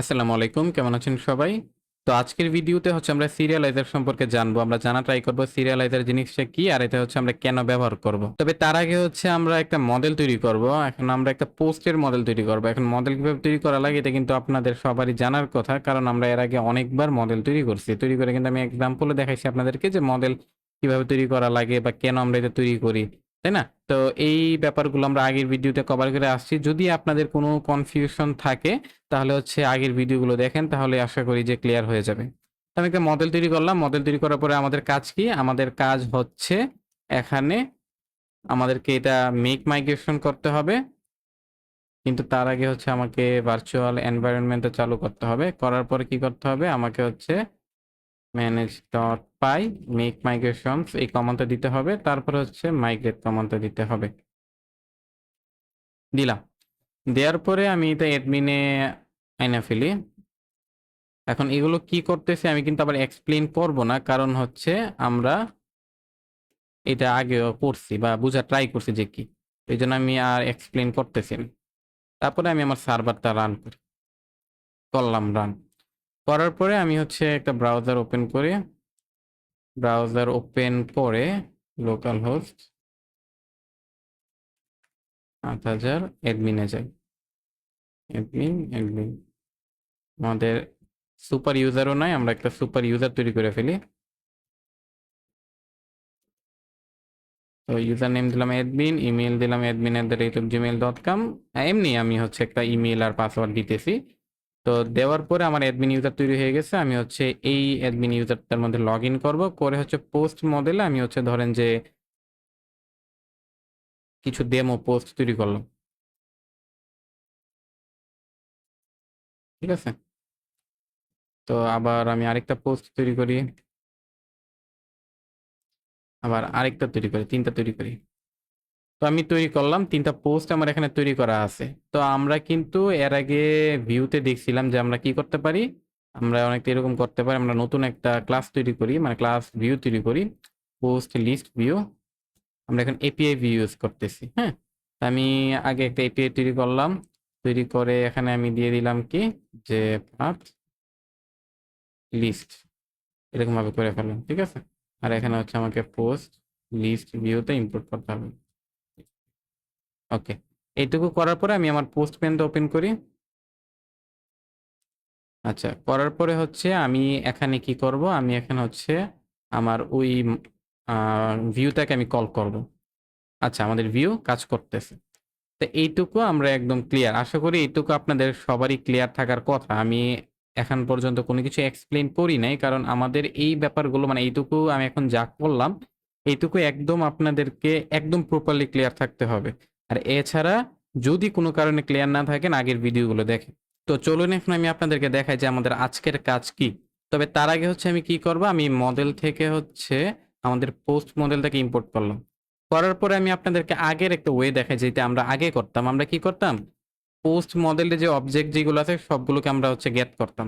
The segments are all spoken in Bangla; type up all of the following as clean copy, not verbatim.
আসসালামু আলাইকুম। কেমন আছেন সবাই? তো আজকের ভিডিওতে হচ্ছে আমরা সিরিয়ালাইজার সম্পর্কে জানবো। আমরা জানা ট্রাই করব সিরিয়ালাইজার জিনিসটা কি? আর এটা হচ্ছে আমরা কেন ব্যবহার করব? তবে তার আগে হচ্ছে আমরা একটা মডেল তৈরি করব। এখন আমরা একটা পোস্টের মডেল তৈরি করব। এখন মডেল কিভাবে তৈরি করা লাগে এটা কিন্তু আপনাদের সবারই জানার কথা। কারণ আমরা এর আগে অনেকবার মডেল তৈরি করছি। তৈরি করে কিন্তু আমি এক্সাম্পলও দেখাইছি আপনাদেরকে যে মডেল কিভাবে তৈরি করা লাগে বা কেন আমরা এটা তৈরি করি। তাই না? তো এই ব্যাপারগুলো আমরা আগের ভিডিওতে কভার করে আসছি। যদি আপনাদের কোনো কনফিউশন থাকে তাহলে হচ্ছে আগের ভিডিওগুলো দেখেন তাহলে আশা করি যে ক্লিয়ার হয়ে যাবে। তো আমি একটা মডেল তৈরি করলাম। মডেল তৈরি করার পরে আমাদের কাজ কি? আমাদের কাজ হচ্ছে এখানে আমাদেরকে এটা মেক মাইগ্রেশন করতে হবে। কিন্তু তার আগে হচ্ছে আমাকে ভার্চুয়াল এনভায়রনমেন্ট টা চালু করতে হবে। করার পরে কি করতে হবে? আমাকে হচ্ছে manage.py make migrations এই কমান্ডটা দিতে হবে। তারপরে হচ্ছে migrate কমান্ডটা দিতে হবে। দিলাম। দেওয়ার পরে আমি এটা অ্যাডমিনে আইনা ফেলি। এখন এগুলো কি করতেছি আমি কিন্তু আবার এক্সপ্লেইন করব না। কারণ হচ্ছে আমরা এটা আগেও করছি বা বুঝার ট্রাই করছি যে কি। এইজন্য আমি আর এক্সপ্লেইন করতেছি না। তারপরে আমি আমার সার্ভারটা রান করি। করলাম রান। করার পরে আমি হচ্ছে একটা ব্রাউজার ওপেন করি। ব্রাউজার ওপেন করে লোকাল হোস্ট ৮০০০ অ্যাডমিনে যাই। অ্যাডমিন। আমাদের সুপার ইউজারও নাই। আমরা একটা সুপার ইউজার তৈরি করে ফেলি। তো ইউজার নেম দিলাম অ্যাডমিন, ইমেইল দিলাম admin@gmail.com এমনি আমি হচ্ছে একটা ইমেইল আর পাসওয়ার্ড দিতেছি। তো দেওয়ার পরে আমার অ্যাডমিন ইউজার তৈরি হয়ে গেছে। আমি হচ্ছে এই অ্যাডমিন ইউজারটার মধ্যে লগইন করব। করে হচ্ছে পোস্ট মডেলে আমি হচ্ছে ধরেন যে কিছু ডেমো পোস্ট তৈরি করলাম। ঠিক আছে? তো আবার আমি আরেকটা পোস্ট তৈরি করি। আবার আরেকটা তৈরি করি, ৩ টা তৈরি করি। তো আমি তৈরি করলাম ৩ টা পোস্ট আমার এখানে তৈরি করা আছে। তো আমরা কিন্তু এর আগে ভিউতে দেখছিলাম যে আমরা কি করতে পারি? আমরা অনেকটা এরকম করতে পারি। আমরা নতুন একটা ক্লাস তৈরি করি। মানে ক্লাস ভিউ তৈরি করি। Post list view. আমরা এখন এপিআই ভিউ ইউজ করতেছি। হ্যাঁ? আমি আগে একটা এপিআই তৈরি করলাম। তৈরি করে এখানে আমি দিয়ে দিলাম কি? যে পাথ লিস্ট এরকম ভাবে করে ফেললাম। ঠিক আছে? আর এখানে হচ্ছে আমাকে পোস্ট লিস্ট ভিউতে ইম্পোর্ট করতে হবে। ওকে। এইটুকু করার পরে আমি আমার পোস্ট পেনটা ওপেন করি। আচ্ছা, করার পরে হচ্ছে আমি এখানে কি করব? আমি এখানে হচ্ছে আমার ওই আ ভিউটাকে আমি কল করব। আচ্ছা, আমাদের ভিউ কাজ করতেছে। তো এইটুকু আমরা একদম ক্লিয়ার। আশা করি এইটুকু আপনাদের সবারই ক্লিয়ার থাকার কথা। আমি এখন পর্যন্ত কোনো কিছু এক্সপ্লেইন করি নাই। কারণ আমাদের এই ব্যাপারগুলো মানে এইটুকু আমি এখন যা করলাম, এইটুকু একদম আপনাদেরকে একদম প্রপারলি ক্লিয়ার থাকতে হবে। আর এছাড়া যদি কোনো কারণে ক্লিয়ার না থাকেন আগের ভিডিওগুলো দেখেন। তো চলুন এখন আমি আপনাদেরকে দেখাই যে আমাদের আজকের কাজ কি। তবে তার আগে হচ্ছে আমি কি করব? আমি মডেল থেকে হচ্ছে আমাদের পোস্ট মডেলটাকে ইম্পোর্ট করলাম। করার পরে আমি আপনাদেরকে আগের একটা ওয়ে দেখাই যেটা আমরা আগে করতাম। আমরা কি করতাম? পোস্ট মডেলে যে অবজেক্ট যেগুলো আছে সবগুলোকে আমরা হচ্ছে গেট করতাম।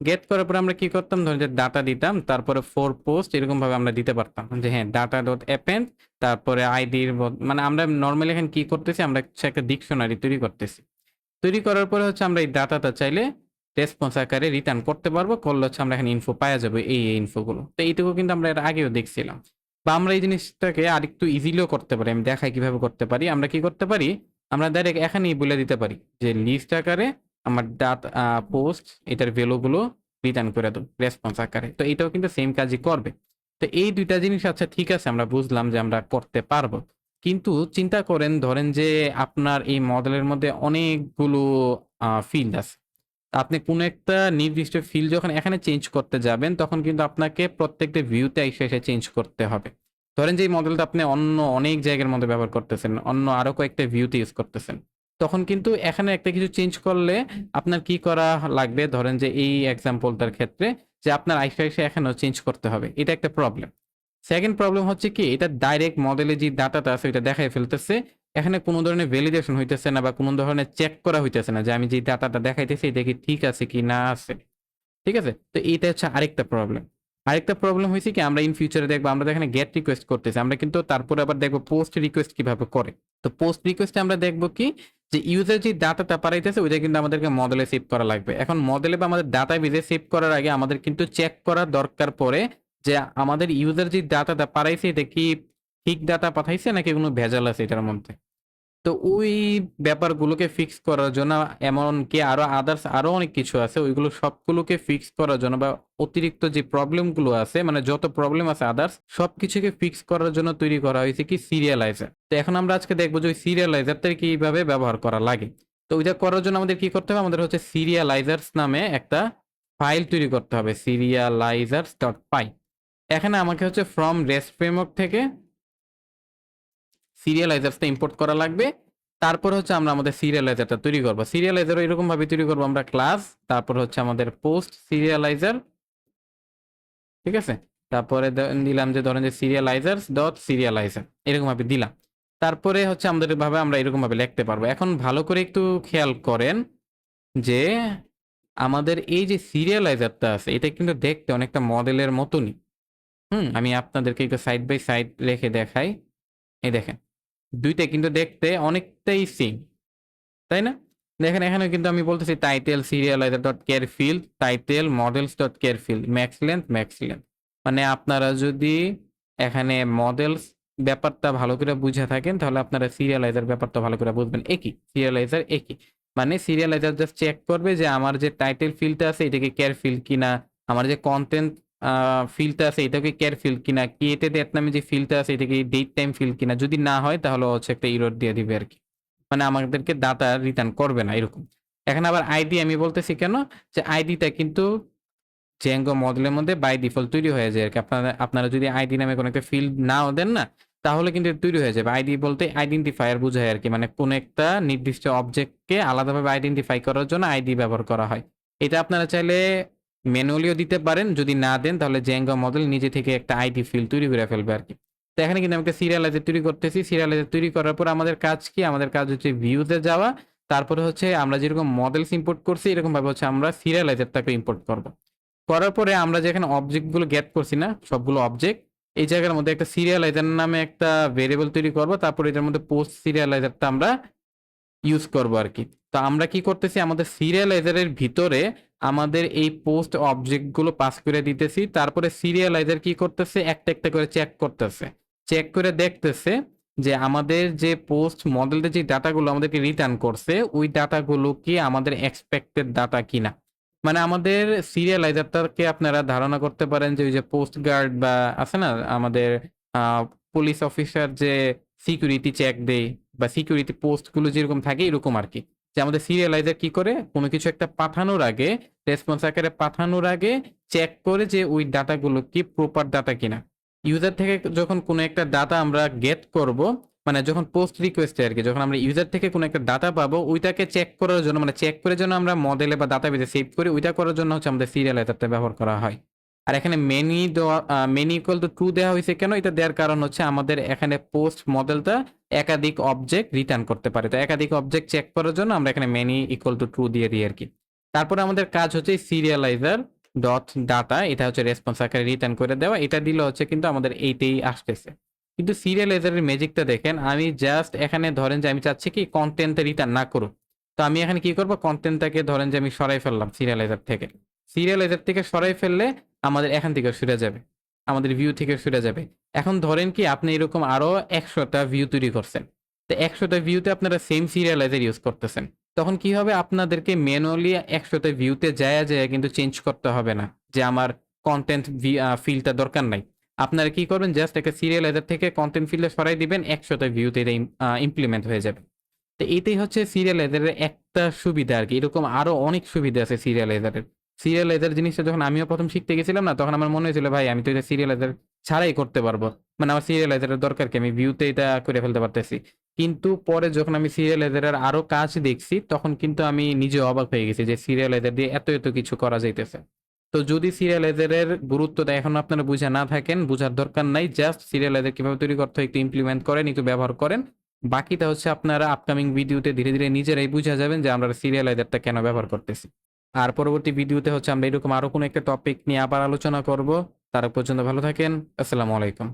গেট করার পরে আমরা কি করতাম? ধরেন যে ডাটা দিতাম। তারপরে ফর পোস্ট এরকমভাবে আমরা দিতে পারতাম। যে হ্যাঁ, ডাটা ডট অ্যাপেন্ড তারপরে আইডির মানে আমরা নরমালি এখন কি করতেছি? আমরা হচ্ছে একটা ডিকশনারি তৈরি করতেছি। তৈরি করার পরে হচ্ছে আমরা এই ডাটাটা চাইলে রেসপন্স আকারে রিটার্ন করতে পারবো। করলে হচ্ছে আমরা এখানে ইনফো পাওয়া যাবে এই ইনফোগুলো। তো এইটুকু কিন্তু আমরা এর আগেও দেখছিলাম। বা আমরা এই জিনিসটাকে আরেকটু ইজিলিও করতে পারি। আমি দেখাই কিভাবে করতে পারি। আমরা কি করতে পারি? আমরা ডাইরেক্ট এখানেই বলে দিতে পারি যে লিস্ট আকারে আমার পোস্ট এটার ভ্যালু গুলো রিটার্ন করে দাও রেসপন্স আকারে। তো এটাও কিন্তু সেম কাজই করবে। তো এই ২ টা জিনিস আচ্ছা ঠিক আছে আমরা বুঝলাম যে আমরা করতে পারবো। কিন্তু চিন্তা করেন ধরেন যে আপনার এই মডেলের মধ্যে অনেকগুলো ফিল্ড আছে। আপনি কোন একটা নির্দিষ্ট ফিল্ড যখন এখানে চেঞ্জ করতে যাবেন, তখন কিন্তু আপনাকে প্রত্যেকটা ভিউতে এসে চেঞ্জ করতে হবে। ধরেন যে এই মডেলটা আপনি অন্য অনেক জায়গার মধ্যে ব্যবহার করতেছেন, অন্য আরো কয়েকটা ভিউতে ইউজ করতেছেন। তখন কিন্তু এখানে একটা কিছু চেঞ্জ করলে আপনার কি করা লাগবে? ধরেন যে এই এক্সাম্পলটার ক্ষেত্রে যে আপনার এসে এখানেও চেঞ্জ করতে হবে। এটা একটা প্রবলেম। সেকেন্ড প্রবলেম হচ্ছে কি এটা ডাইরেক্ট মডেলে যে ডাটাটা আছে ওইটা দেখায় ফেলতেছে। এখানে কোন ধরনের ভ্যালিডেশন হইতেছে না বা কোন ধরনের চেক করা হইতেছে না যে আমি যে ডাটাটা দেখাইতেছি এটা কি ঠিক আছে কি না আছে। ঠিক আছে? তো এইটা হচ্ছে আরেকটা প্রবলেম। আরেকটা প্রবলেম হয়েছে কি, আমরা ইন ফিউচারে দেখবো আমরা এখানে গেট রিকোয়েস্ট করতেছি, আমরা কিন্তু তারপরে আবার দেখবো পোস্ট রিকোয়েস্ট কিভাবে করে। তো পোস্ট রিকোয়েস্টে আমরা দেখবো কি, যে ইউজার যে ডাটাটা পাঠাইতেছে ওইটা কিন্তু আমাদেরকে মডেলে সেভ করা লাগবে। এখন মডেলে বা আমাদের ডাটা বেজে সেভ করার আগে আমাদের কিন্তু চেক করার দরকার পড়ে যে আমাদের ইউজার যে ডাটাটা পাঠাইছে এটা কি ঠিক ডাটা পাঠাইছে নাকি কোনো ভেজাল আছে এটার মধ্যে। তো ওই ব্যাপারগুলোকে ফিক্স করার জন্য, এমনকি আরো আদার্স আরো অনেক কিছু আছে, ওইগুলো সবগুলোকে ফিক্স করার জন্য বা অতিরিক্ত যে প্রবলেমগুলো আছে, মানে যত প্রবলেম আছে আদার্স সবকিছুকে ফিক্স করার জন্য তৈরি করা হয়েছে কি সিরিয়ালাইজার। তো এখন আমরা আজকে দেখবো যে ওই সিরিয়ালাইজারটা কিভাবে ব্যবহার করা লাগে। তো ওইটা করার জন্য আমাদের কি করতে হবে, আমাদের হচ্ছে সিরিয়ালাইজার্স নামে একটা ফাইল তৈরি করতে হবে, সিরিয়ালাইজার্স ডট পাই। এখানে আমাকে হচ্ছে ফ্রম রেস্ট ফ্রেমওয়ার্ক থেকে সিরিয়ালাইজারটা ইম্পোর্ট করা লাগবে। তারপর হচ্ছে আমরা আমাদের সিরিয়ালাইজারটা তৈরি করবো। সিরিয়ালাইজার এরকম ভাবে তৈরি করবো আমরা, ক্লাস, তারপর হচ্ছে আমাদের পোস্ট সিরিয়ালাইজার, ঠিক আছে। তারপরে দিলাম যে ধরেন যে সিরিয়ালাইজার্স ডট সিরিয়ালাইজার, এরকম ভাবে দিলাম। তারপরে হচ্ছে আমাদের ভাবে আমরা এরকম ভাবে লিখতে পারবো। এখন ভালো করে একটু খেয়াল করেন যে আমাদের এই যে সিরিয়ালাইজারটা আছে এটা কিন্তু দেখতে অনেকটা মডেলের মতনই। আমি আপনাদেরকে একটু সাইড বাই সাইড রেখে দেখাই। এই দেখেন, দুইটা কিন্তু দেখতে অনেকটাই সেম, তাই না? দেখেন এখানে কিন্তু আমি বলতেছি title serializer dot char field, title models dot char field, max length. মানে আপনারা যদি এখানে মডেলস ব্যাপারটা ভালো করে বুঝে থাকেন তাহলে আপনারা সিরিয়ালাইজার ব্যাপারটা ভালো করে বুঝবেন। একই সিরিয়ালাইজার, একই। মানে সিরিয়ালাইজার জাস্ট চেক করবে যে আমার যে টাইটেল ফিল্ডটা আছে এটাকে কেয়ার ফিল্ড কিনা, আমার যে কন্টেন্ট ফিল্ডটা আছে এটাকে কেয়ার ফিল্ড কিনা, ক্রিয়েটেড এট নামে যে ফিল্ডটা আছে এটাকে ডেট টাইম ফিল্ড কিনা। যদি না হয় তাহলে হচ্ছে একটা এরর দিয়ে দিবে আর কি, মানে আমাদেরকে ডাটা রিটার্ন করবে না এরকম। এখানে আবার আইডি আমি বলতেছি কেন, যে আইডিটা কিন্তু জেঙ্গো মডেলের মধ্যে বাই ডিফল্ট তৈরি হয়ে যায় আর কি। আপনারা যদি আইডি নামে কোনো একটা ফিল্ড নাও দেন না তাহলে কিন্তু তৈরি হয়ে যাবে। আইডি বলতে আইডেন্টিফায়ার বোঝায় আর কি, মানে কোন একটা নির্দিষ্ট অবজেক্টকে আলাদাভাবে আইডেন্টিফাই করার জন্য আইডি ব্যবহার করা হয়। এটা আপনারা চাইলে ম্যানুয়ালিও দিতে পারেন, যদি না দেন তাহলে জেঙ্গো মডেল নিজে থেকে একটা আইডি ফিল্ড তৈরি করে ফেলবে আর কি। তো এখানে কিন্তু আমি একটা সিরিয়ালাইজার তৈরি করতেছি। সিরিয়ালাইজার তৈরি করার পর আমাদের কাজ কি, আমাদের কাজ হচ্ছে ভিউতে যাওয়া, তারপরে হচ্ছে আমরা যেরকম মডেলস ইম্পোর্ট করছি এরকম ভাবে হচ্ছে আমরা সিরিয়ালাইজারটাকে ইম্পোর্ট করব। করার পরে আমরা যে এখানে অবজেক্টগুলো গেট করছি না, সবগুলো অবজেক্ট, এই জায়গার মধ্যে একটা সিরিয়ালাইজার নামে একটা ভেরিয়েবল তৈরি করব। তারপর এটার মধ্যে পোস্ট সিরিয়ালাইজারটা আমরা ইউজ করব আর কি। তো আমরা কি করতেছি, আমাদের সিরিয়ালাইজারের ভিতরে আমাদের এই পোস্ট অবজেক্টগুলো পাস করে দিতেছি। তারপরে সিরিয়ালাইজার কি করতেছে, একটা একটা করে চেক করতেছে, চেক করে দেখতেছে যে আমাদের যে পোস্ট মডেলটা যে ডাটাগুলো আমাদেরকে রিটার্ন করছে ওই ডাটাগুলো কি আমাদের এক্সপেক্টেড ডাটা কিনা। মানে আমাদের সিরিয়ালাইজারটাকে আপনারা ধারণা করতে পারেন যে ওই যে পোস্ট গার্ড বা আছে না আমাদের পুলিশ অফিসার যে সিকিউরিটি চেক দেয় বা সিকিউরিটি পোস্ট গুলো যেরকম থাকে এরকম আর কি। যে আমাদের সিরিয়ালাইজার কি করে, কোনো কিছু একটা পাঠানোর আগে, রেসপন্স আকারে পাঠানোর আগে চেক করে যে ওই ডাটাগুলো কি প্রপার ডাটা কিনা। ইউজার থেকে যখন কোনো একটা ডাটা আমরা গেট করব, মানে যখন পোস্ট রিকোয়েস্টে আর কি, যখন আমরা ইউজার থেকে কোনো একটা ডাটা পাবো ওইটাকে চেক করার জন্য, মানে চেক করে যেন আমরা মডেলে বা ডাটাবেসে সেভ করি, ওইটা করার জন্য হচ্ছে আমাদের সিরিয়ালাইজারটা ব্যবহার করা হয়। আর এখানে মেনি দেওয়া, মেনি ইকুয়াল টু ট্রু দেওয়া হয়েছে কেন, এটা দেওয়ার কারণ হচ্ছে আমাদের এখানে পোস্ট মডেলটা একাধিক অবজেক্ট রিটার্ন করতে পারে। তো একাধিক অবজেক্ট চেক করার জন্য আমরা এখানে মেনি ইকুয়াল টু ট্রু দিয়ে দিই আর কি। তারপরে আমাদের কাজ হচ্ছে সিরিয়ালাইজার ডট ডাটা, এটা হচ্ছে রেসপন্স আকারে রিটার্ন করে দেওয়া। এটা দিলে হচ্ছে কিন্তু আমাদের এইটাই আসতেছে। কিন্তু সিরিয়ালাইজারের ম্যাজিকটা দেখেন, আমি জাস্ট এখানে ধরেন যে আমি চাচ্ছি কি কন্টেন্টটা রিটার্ন না করুক। তো আমি এখানে কি করবো, কন্টেন্টটাকে ধরেন যে আমি সরাই ফেললাম সিরিয়ালাইজার থেকে। সিরিয়ালাইজার থেকে সরাই ফেললে আমাদের এখান থেকে সরে যাবে, আমাদের ভিউ থেকে সরে যাবে। এখন ধরেন কি আপনি এরকম আরো 100টা ভিউ তৈরি করছেন, তো 100টা ভিউতে আপনারা সেম সিরিয়ালাইজার ইউজ করতেছেন। তখন কি হবে, আপনাদেরকে ম্যানুয়ালি 100টা ভিউতে যায় যায় কিন্তু চেঞ্জ করতে হবে না যে আমার কন্টেন্ট ফিল্ডটা দরকার নাই। আপনারা কি করবেন, জাস্ট একটা সিরিয়ালাইজার থেকে কন্টেন্ট ফিল্ডে সরাই দিবেন, 100টা ভিউতে এটা ইমপ্লিমেন্ট হয়ে যাবে। তো এটাই হচ্ছে সিরিয়ালাইজারের একটা সুবিধা আর কি। এরকম আরো অনেক সুবিধা আছে সিরিয়ালাইজারের। সিরিয়ালাইজার জিনিসটা যখন আমিও প্রথম শিখতে গেছিলাম না, তখন আমার মনে হয়েছিল ভাই আমি তো এটা সিরিয়ালাইজার ছাড়াই করতে পারবো, মানে আমার সিরিয়ালাইজারের দরকার কি, আমি ভিউতে এটা করে ফেলতে পারতেছি। কিন্তু পরে যখন আমি সিরিয়ালাইজারের আরো কাজ দেখছি তখন কিন্তু আমি নিজে অবাক হয়ে গেছি যে সিরিয়ালাইজার দিয়ে এত এত কিছু করা যাইতেছে। তো যদি সিরিয়ালাইজারের গুরুত্বটা এখন আপনারা বুঝে না থাকেন, বুঝার দরকার নাই, জাস্ট সিরিয়ালাইজার কিভাবে তৈরি করতে হয় একটু ইমপ্লিমেন্ট করেন, একটু ব্যবহার করেন। বাকিটা হচ্ছে আপনারা আপকামিং ভিডিওতে ধীরে ধীরে নিজেরাই বুঝা যাবেন যে আমরা সিরিয়ালাইজারটা কেন ব্যবহার করতেছি। আর পরবর্তী ভিডিওতে হচ্ছে আমরা এরকম আরো কোনো একটা টপিক নিয়ে আবার আলোচনা করব। তারা পর্যন্ত ভালো থাকেন। আসসালামু আলাইকুম।